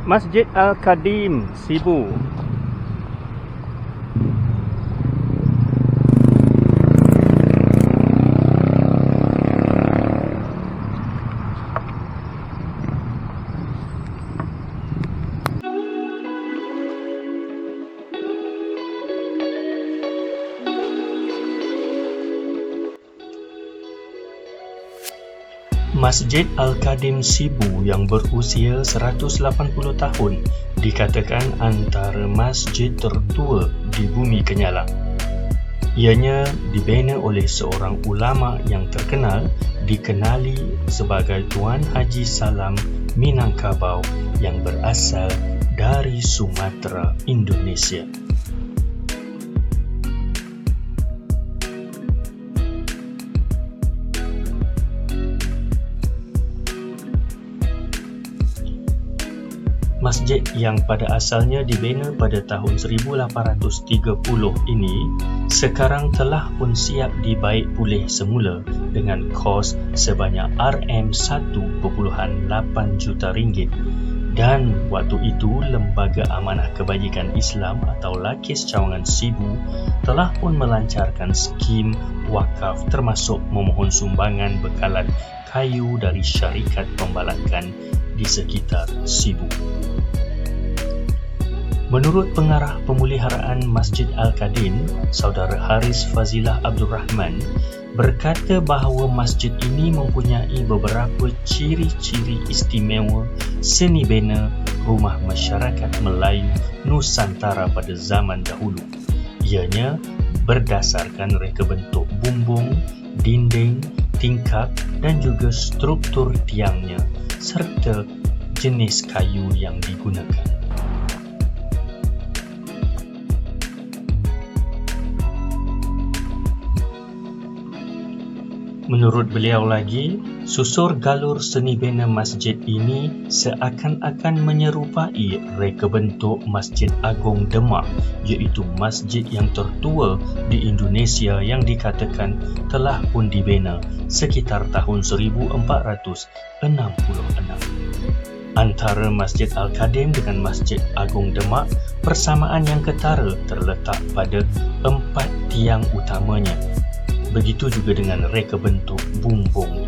Masjid Al-Qadim, Sibu. Masjid Al-Qadim Sibu yang berusia 180 tahun dikatakan antara masjid tertua di bumi Kenyalang. Ianya dibina oleh seorang ulama yang terkenal dikenali sebagai Tuan Haji Salam Minangkabau yang berasal dari Sumatera, Indonesia. Masjid yang pada asalnya dibina pada tahun 1830 ini sekarang telah pun siap dibaik pulih semula dengan kos sebanyak RM1.8 juta ringgit. Dan waktu itu Lembaga Amanah Kebajikan Islam atau LAKIS Cawangan Sibu telah pun melancarkan skim wakaf termasuk memohon sumbangan bekalan kayu dari syarikat pembalakan di sekitar Sibu. Menurut pengarah pemeliharaan Masjid Al-Qadim, Saudara Haris Fazilah Abdul Rahman, berkata bahawa masjid ini mempunyai beberapa ciri-ciri istimewa seni bina rumah masyarakat Melayu Nusantara pada zaman dahulu. Ianya berdasarkan reka bentuk bumbung, dinding, tingkap dan juga struktur tiangnya serta jenis kayu yang digunakan. Menurut beliau lagi, susur galur seni bina masjid ini seakan-akan menyerupai reka bentuk Masjid Agung Demak, iaitu masjid yang tertua di Indonesia yang dikatakan telah pun dibina sekitar tahun 1466. Antara Masjid Al-Qadim dengan Masjid Agung Demak, persamaan yang ketara terletak pada 4 tiang utamanya. Begitu juga dengan reka bentuk bumbung.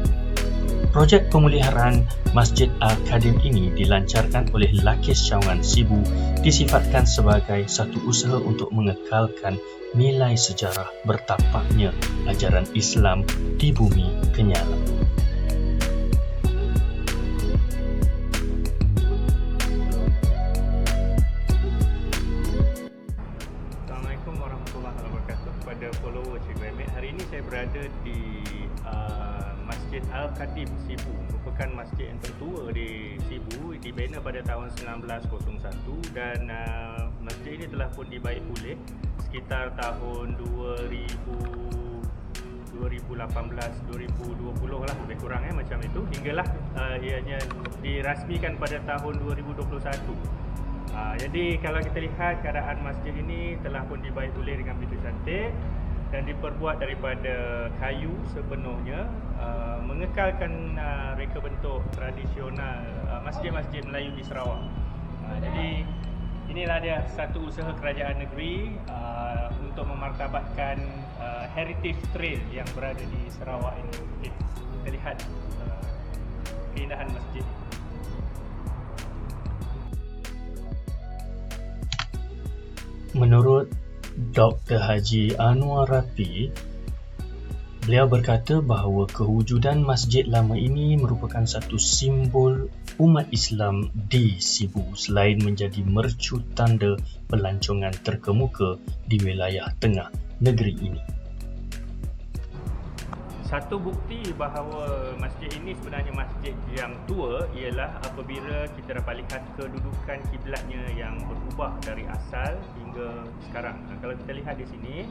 Projek pemeliharaan Masjid Al-Qadim ini dilancarkan oleh LAKIS Cawangan Sibu disifatkan sebagai satu usaha untuk mengekalkan nilai sejarah bertapaknya ajaran Islam di bumi Kenyalang. Assalamualaikum warahmatullahi wabarakatuh kepada follower Cikgu Emit. Hari ini saya berada di Masjid Al-Qadim Sibu, merupakan masjid yang tertua di Sibu, dibina pada tahun 1901 dan masjid ini telah pun dibaik pulih sekitar tahun 2018-2020 lah lebih kurang macam itu, hinggalah ianya dirasmikan pada tahun 2021. Jadi kalau kita lihat keadaan masjid ini telah pun dibaik pulih dengan begitu cantik dan diperbuat daripada kayu sepenuhnya, mengekalkan reka bentuk tradisional masjid-masjid Melayu di Sarawak. Jadi inilah dia satu usaha kerajaan negeri untuk memartabatkan heritage trail yang berada di Sarawak ini. Okay, kita lihat keindahan masjid. Menurut Dr. Haji Anwar Rafi, beliau berkata bahawa kewujudan masjid lama ini merupakan satu simbol umat Islam di Sibu selain menjadi mercu tanda pelancongan terkemuka di wilayah tengah negeri ini. Satu bukti bahawa masjid ini sebenarnya masjid yang tua ialah apabila kita dapat lihat kedudukan kiblatnya yang berubah dari asal hingga sekarang. Kalau kita lihat di sini,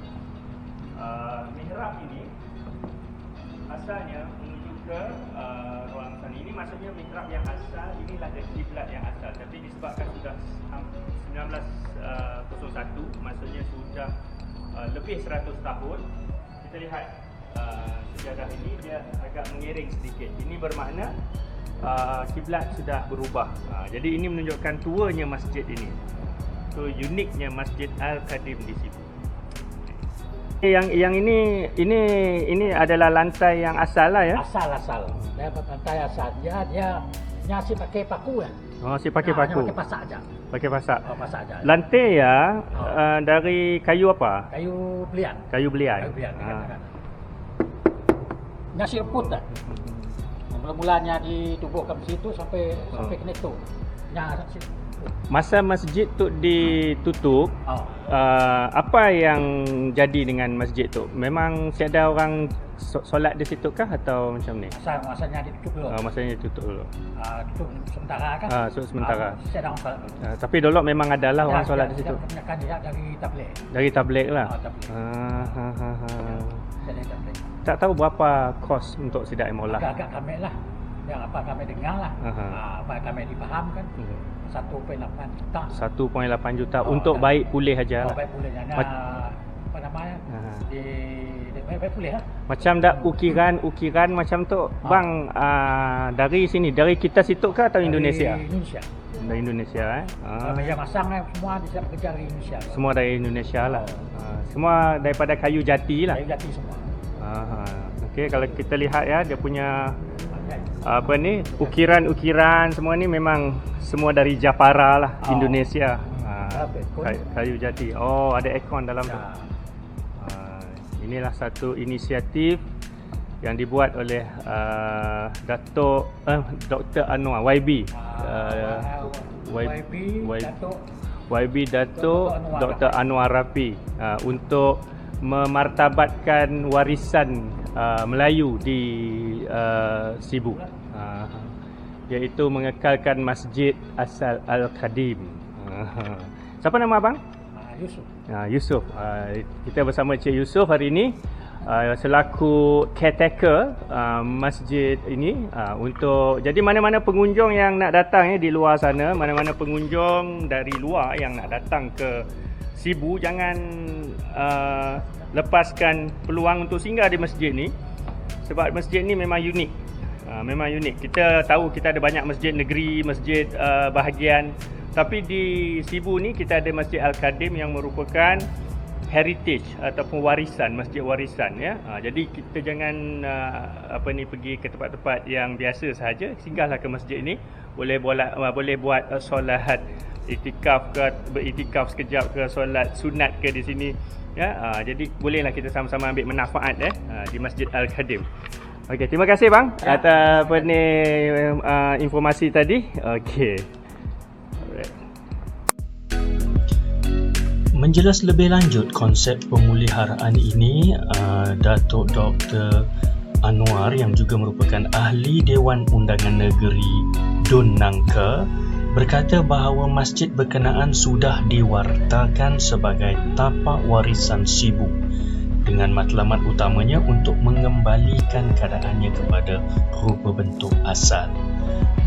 mihrab ini asalnya menuju ke ruang sana. Ini maksudnya mihrab yang asal, inilah kiblat yang asal. Tapi disebabkan sudah 1901, maksudnya sudah lebih 100 tahun, kita lihat sejarah ini dia agak mengiring sedikit. Ini bermakna kiblat sudah berubah. Jadi ini menunjukkan tuanya masjid ini. So uniknya Masjid Al-Khadim di Sibu. Yang ini adalah lantai yang asal lah ya. Asal. Dia lantai asal. Dia nyasi pakai paku ya. Oh, si pakai paku. Pakai pasak aja. Pakai pasak. Oh, pasak aja. Lantai ya dari kayu apa? Kayu belian. Kayu belian. Nyasi leput dah. Mula-mulanya ditubuhkan di situ sampai kena tu. Masa masjid tu ditutup, apa yang jadi dengan masjid tu? Memang tiada orang solat di situ kah atau macam ni? Masanya ditutup dulu. Masanya ditutup dulu. Tutup sementara kan? Sementara. Tiada orang solat. Tapi dulu memang adalah orang solat di situ. Kebanyakan dia dari tabligh. Dari tabligh lah. Dari tabligh. Tak tahu berapa kos untuk sidak Mola. Agak kami lah. Yang apa kami dengar lah. Apa kami dipahamkan. 1.8 juta. 1.8 juta untuk baik pulih aja lah. Baik pulih apa namanya? Baik pulih lah. Macam dak ukiran macam tu bang, dari sini, dari kita situ ke atau Indonesia? Indonesia. Dari Indonesia Meja masang semua bisa bekerja dari Indonesia. Semua dari Indonesia lah. Semua daripada kayu jati lah. Kayu jati semua. Okey, kalau kita lihat ya, dia punya apa ni, ukiran-ukiran semua ni memang semua dari Jafara lah, Indonesia. Kayu jati. Oh, ada aircon dalam tu. Inilah satu inisiatif yang dibuat oleh Dr. Anwar YB. YB Datuk Dr. Anwar Rafi untuk memartabatkan warisan Melayu di Sibu, iaitu mengekalkan Masjid Asal Al-Khadim. Siapa nama abang? Yusuf. Yusuf. Kita bersama Cik Yusuf hari ini selaku caretaker masjid ini, untuk jadi mana-mana pengunjung yang nak datang di luar sana, mana-mana pengunjung dari luar yang nak datang ke Sibu, jangan lepaskan peluang untuk singgah di masjid ni, sebab masjid ni memang unik. Memang unik. Kita tahu kita ada banyak masjid negeri, masjid bahagian, tapi di Sibu ni kita ada Masjid Al-Khadim yang merupakan heritage ataupun warisan, masjid warisan ya. Jadi kita jangan pergi ke tempat-tempat yang biasa sahaja, singgahlah ke masjid ini. Boleh buat solat iktikaf ke, beriktikaf sekejap ke, solat sunat ke di sini ya. Jadi bolehlah kita sama-sama ambil manfaat di Masjid Al-Khadim. Okey, terima kasih bang atas informasi tadi. Okey. Menjelas lebih lanjut konsep pemuliharaan ini, Datuk Dr. Anwar yang juga merupakan ahli Dewan Undangan Negeri Dun Nangka berkata bahawa masjid berkenaan sudah diwartakan sebagai tapak warisan Sibu dengan matlamat utamanya untuk mengembalikan keadaannya kepada rupa bentuk asal.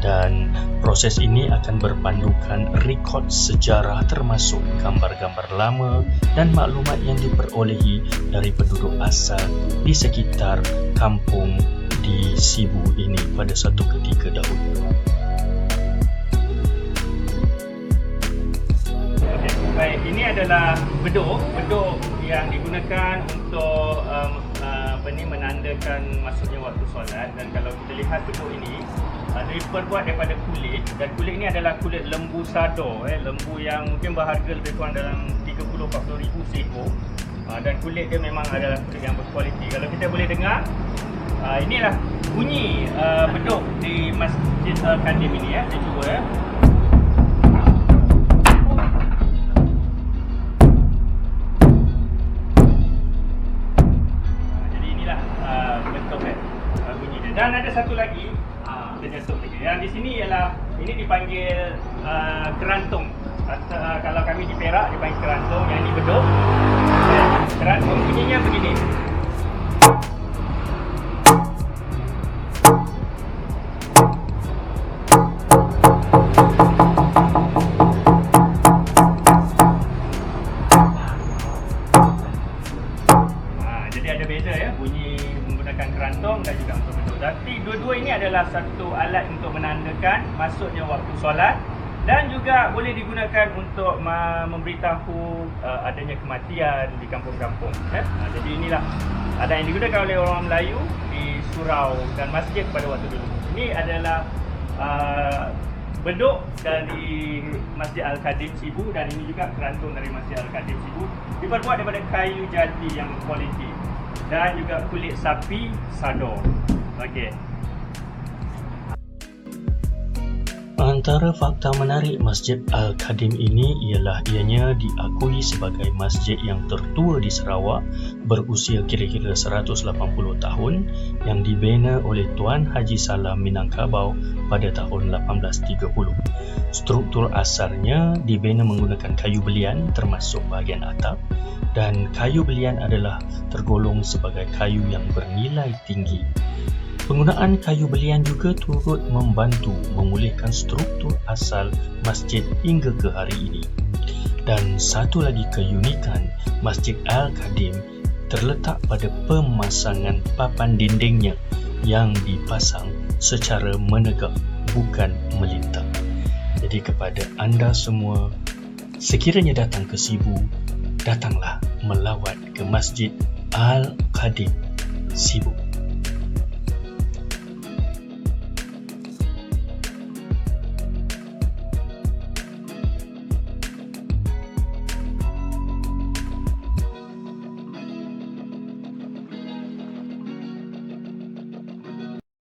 Dan proses ini akan berpandukan rekod sejarah termasuk gambar-gambar lama dan maklumat yang diperolehi dari penduduk asal di sekitar kampung di Sibu ini pada satu ketika dahulu. Baik, ini adalah beduk yang digunakan untuk menandakan masuknya waktu solat. Dan kalau kita lihat beduk ini diperbuat daripada kulit, dan kulit ini adalah kulit lembu sado, lembu yang mungkin berharga lebih kurang dalam 30-40 ribu seekor. Dan kulit dia memang adalah kulit yang berkualiti. Kalau kita boleh dengar, inilah bunyi beduk di Masjid Al-Khadim ini ya. Saya cuba ya. Jadi inilah bentuk bunyi dia. Dan ada satu lagi yang di sini ialah, ini dipanggil kerantung. Kalau kami di Perak dipanggil kerantung, yang ini beduk. Kerantung bunyinya begini. Jadi ada beza ya, bunyi menggunakan kerantung dan juga untuk beduk. Tapi dua-dua ini ini adalah satu alat untuk menandakan masuknya waktu solat dan juga boleh digunakan untuk memberitahu adanya kematian di kampung-kampung. Jadi inilah adat yang digunakan oleh orang Melayu di surau dan masjid pada waktu dulu. Ini adalah beduk dari Masjid Al-Khadim Sibu dan ini juga kerantung dari Masjid Al-Khadim Sibu. Diperbuat daripada kayu jati yang kualiti dan juga kulit sapi sador. Okey. Antara fakta menarik Masjid Al-Khadim ini ialah ianya diakui sebagai masjid yang tertua di Sarawak, berusia kira-kira 180 tahun, yang dibina oleh Tuan Haji Salam Minangkabau pada tahun 1830. Struktur asasnya dibina menggunakan kayu belian termasuk bahagian atap, dan kayu belian adalah tergolong sebagai kayu yang bernilai tinggi. Penggunaan kayu belian juga turut membantu memulihkan struktur asal masjid hingga ke hari ini. Dan satu lagi keunikan Masjid Al-Khadim terletak pada pemasangan papan dindingnya yang dipasang secara menegak, bukan melintang. Jadi kepada anda semua, sekiranya datang ke Sibu, datanglah melawat ke Masjid Al-Khadim Sibu.